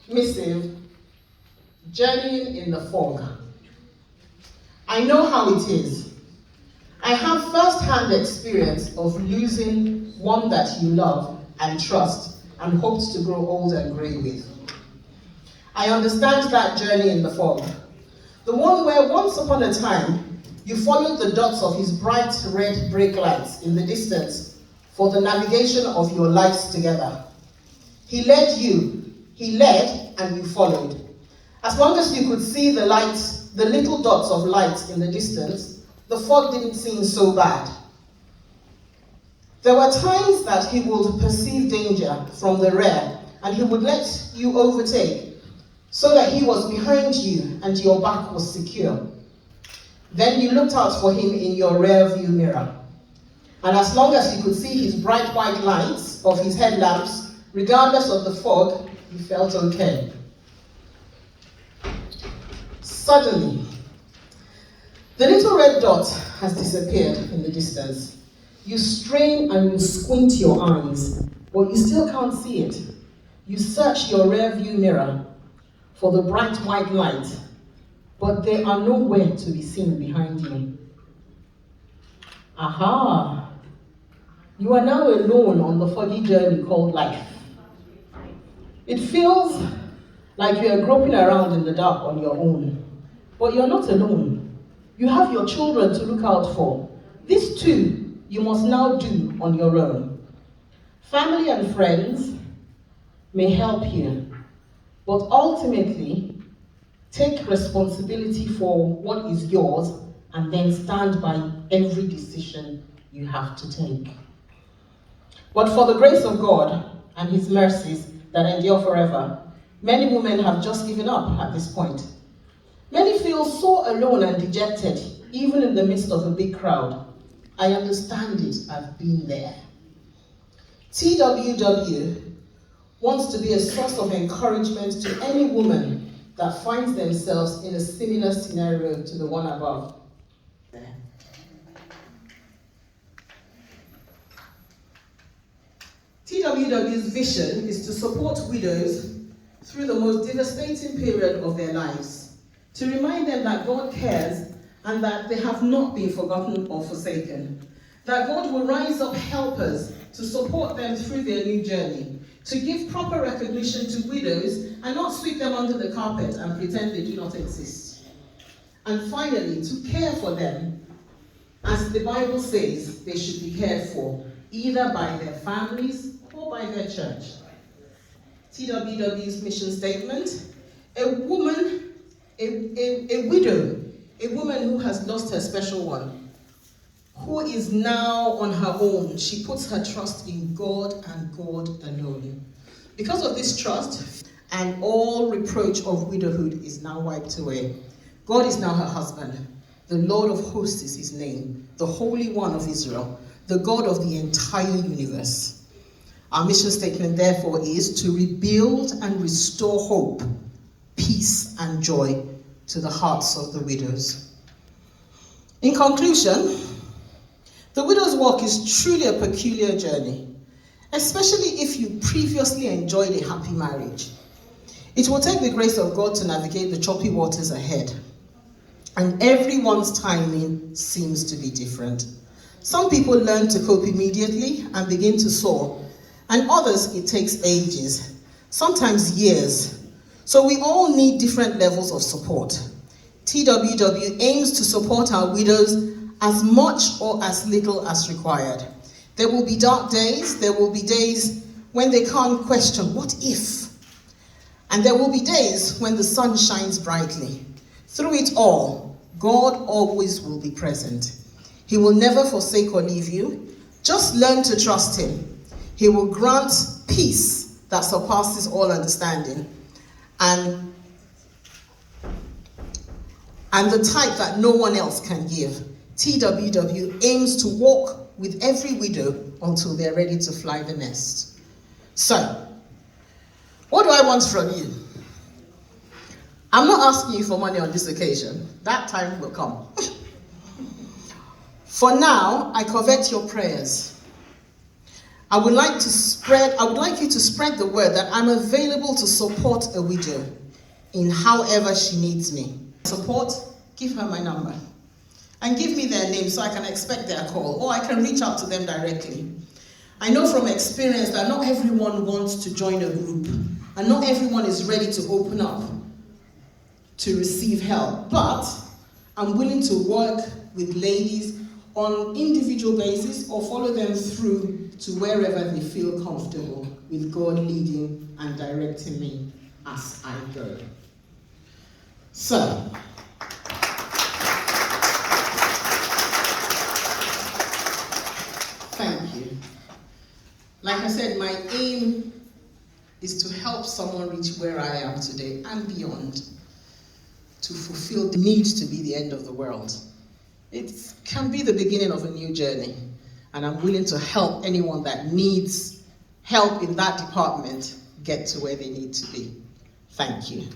missive, Journeying in the Fog. I know how it is. I have first-hand experience of losing one that you love and trust and hoped to grow old and grey with. I understand that journey in the fog. The one where once upon a time, you followed the dots of his bright red brake lights in the distance for the navigation of your lives together. He led and you followed. As long as you could see the lights, the little dots of light in the distance, the fog didn't seem so bad. There were times that he would perceive danger from the rear and he would let you overtake so that he was behind you and your back was secure. Then you looked out for him in your rear view mirror. And as long as you could see his bright white lights of his headlamps, regardless of the fog, you felt okay. Suddenly, the little red dot has disappeared in the distance. You strain and you squint your eyes, but you still can't see it. You search your rear view mirror for the bright white light, but they are nowhere to be seen behind you. Aha! You are now alone on the foggy journey called life. It feels like you are groping around in the dark on your own, but you're not alone. You have your children to look out for. This too, you must now do on your own. Family and friends may help you, but ultimately, take responsibility for what is yours and then stand by every decision you have to take. But for the grace of God and his mercies that endure forever, many women have just given up at this point. Many feel so alone and dejected, even in the midst of a big crowd. I understand it, I've been there. TWW wants to be a source of encouragement to any woman that finds themselves in a similar scenario to the one above. TWW's vision is to support widows through the most devastating period of their lives, to remind them that God cares and that they have not been forgotten or forsaken, that God will rise up helpers to support them through their new journey, to give proper recognition to widows and not sweep them under the carpet and pretend they do not exist. And finally, to care for them, as the Bible says they should be cared for, either by their families or by their church. TWW's mission statement: a widow, a woman who has lost her special one, who is now on her own. She puts her trust in God and God alone. Because of this trust, and all reproach of widowhood is now wiped away. God is now her husband. The Lord of hosts is his name, the Holy One of Israel, the God of the entire universe. Our mission statement, therefore, is to rebuild and restore hope, peace, and joy to the hearts of the widows. In conclusion, the widow's walk is truly a peculiar journey, especially if you previously enjoyed a happy marriage. It will take the grace of God to navigate the choppy waters ahead, and everyone's timing seems to be different. Some people learn to cope immediately and begin to soar, and others it takes ages, sometimes years. So we all need different levels of support. TWW aims to support our widows as much or as little as required. There will be dark days, there will be days when they can't question, what if? And there will be days when the sun shines brightly. Through it all, God always will be present. He will never forsake or leave you. Just learn to trust him. He will grant peace that surpasses all understanding, and the type that no one else can give. TWW aims to walk with every widow until they're ready to fly the nest. So, what do I want from you? I'm not asking you for money on this occasion. That time will come. For now, I covet your prayers. I would like you to spread the word that I'm available to support a widow in however she needs me. Support, give her my number. And give me their name so I can expect their call, or I can reach out to them directly. I know from experience that not everyone wants to join a group, and not everyone is ready to open up to receive help. But I'm willing to work with ladies on individual basis or follow them through to wherever they feel comfortable with God leading and directing me as I go. So, thank you. Like I said, my aim is to help someone reach where I am today and beyond, to fulfill the need to be the end of the world. It can be the beginning of a new journey, and I'm willing to help anyone that needs help in that department get to where they need to be. Thank you.